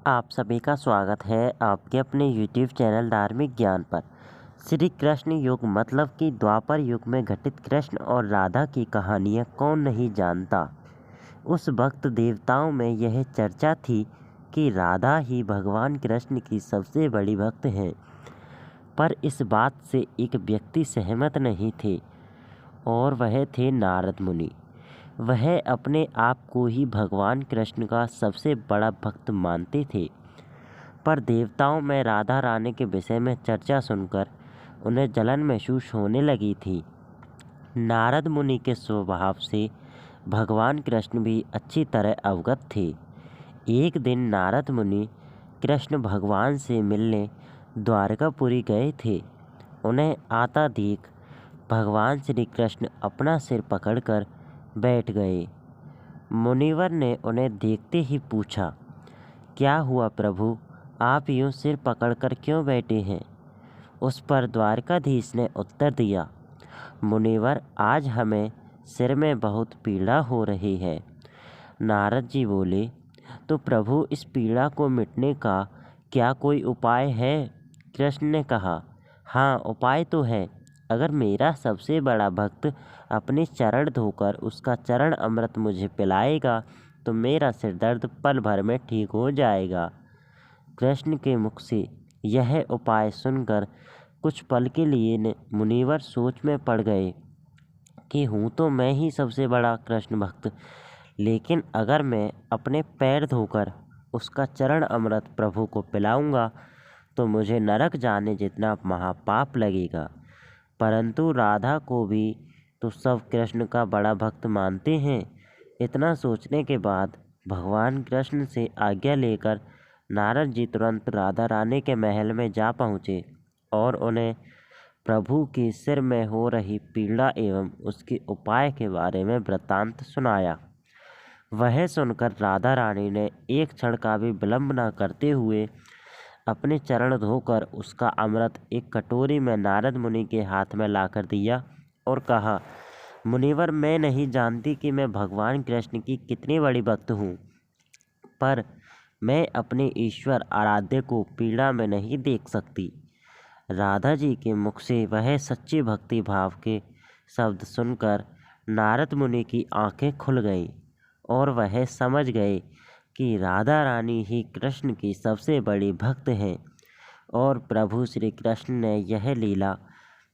आप सभी का स्वागत है आपके अपने YouTube चैनल धार्मिक ज्ञान पर। श्री कृष्ण युग मतलब कि द्वापर युग में घटित कृष्ण और राधा की कहानियाँ कौन नहीं जानता। उस वक्त देवताओं में यह चर्चा थी कि राधा ही भगवान कृष्ण की सबसे बड़ी भक्त हैं, पर इस बात से एक व्यक्ति सहमत नहीं थे और वह थे नारद मुनि। वह अपने आप को ही भगवान कृष्ण का सबसे बड़ा भक्त मानते थे, पर देवताओं में राधा रानी के विषय में चर्चा सुनकर उन्हें जलन महसूस होने लगी थी। नारद मुनि के स्वभाव से भगवान कृष्ण भी अच्छी तरह अवगत थे। एक दिन नारद मुनि कृष्ण भगवान से मिलने द्वारकापुरी गए थे। उन्हें आता देख भगवान श्री कृष्ण अपना सिर पकड़कर बैठ गए। मुनिवर ने उन्हें देखते ही पूछा, क्या हुआ प्रभु, आप यूँ सिर पकड़कर क्यों बैठे हैं? उस पर द्वारकाधीश ने उत्तर दिया, मुनिवर, आज हमें सिर में बहुत पीड़ा हो रही है। नारद जी बोले, तो प्रभु इस पीड़ा को मिटने का क्या कोई उपाय है? कृष्ण ने कहा, हाँ उपाय तो है। अगर मेरा सबसे बड़ा भक्त अपने चरण धोकर उसका चरण अमृत मुझे पिलाएगा तो मेरा सिर दर्द पल भर में ठीक हो जाएगा। कृष्ण के मुख से यह उपाय सुनकर कुछ पल के लिए मुनिवर सोच में पड़ गए कि हूँ तो मैं ही सबसे बड़ा कृष्ण भक्त, लेकिन अगर मैं अपने पैर धोकर उसका चरण अमृत प्रभु को पिलाऊंगा तो मुझे नरक जाने जितना महापाप लगेगा। परंतु राधा को भी तो सब कृष्ण का बड़ा भक्त मानते हैं। इतना सोचने के बाद भगवान कृष्ण से आज्ञा लेकर नारद जी तुरंत राधा रानी के महल में जा पहुँचे और उन्हें प्रभु के सिर में हो रही पीड़ा एवं उसके उपाय के बारे में वृत्तांत सुनाया। वह सुनकर राधा रानी ने एक क्षण का भी विलंब न करते हुए अपने चरण धोकर उसका अमृत एक कटोरी में नारद मुनि के हाथ में लाकर दिया और कहा, मुनिवर, मैं नहीं जानती कि मैं भगवान कृष्ण की कितनी बड़ी भक्त हूँ, पर मैं अपने ईश्वर आराध्य को पीड़ा में नहीं देख सकती। राधा जी के मुख से वह सच्चे भक्ति भाव के शब्द सुनकर नारद मुनि की आंखें खुल गईं और वह समझ गए कि राधा रानी ही कृष्ण की सबसे बड़ी भक्त हैं और प्रभु श्री कृष्ण ने यह लीला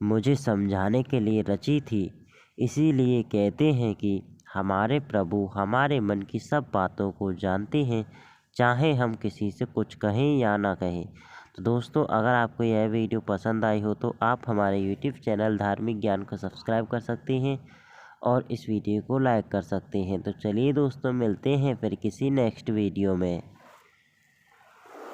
मुझे समझाने के लिए रची थी। इसीलिए कहते हैं कि हमारे प्रभु हमारे मन की सब बातों को जानते हैं, चाहे हम किसी से कुछ कहें या ना कहें। तो दोस्तों, अगर आपको यह वीडियो पसंद आई हो तो आप हमारे यूट्यूब चैनल धार्मिक ज्ञान को सब्सक्राइब कर सकते हैं और इस वीडियो को लाइक कर सकते हैं। तो चलिए दोस्तों, मिलते हैं फिर किसी नेक्स्ट वीडियो में।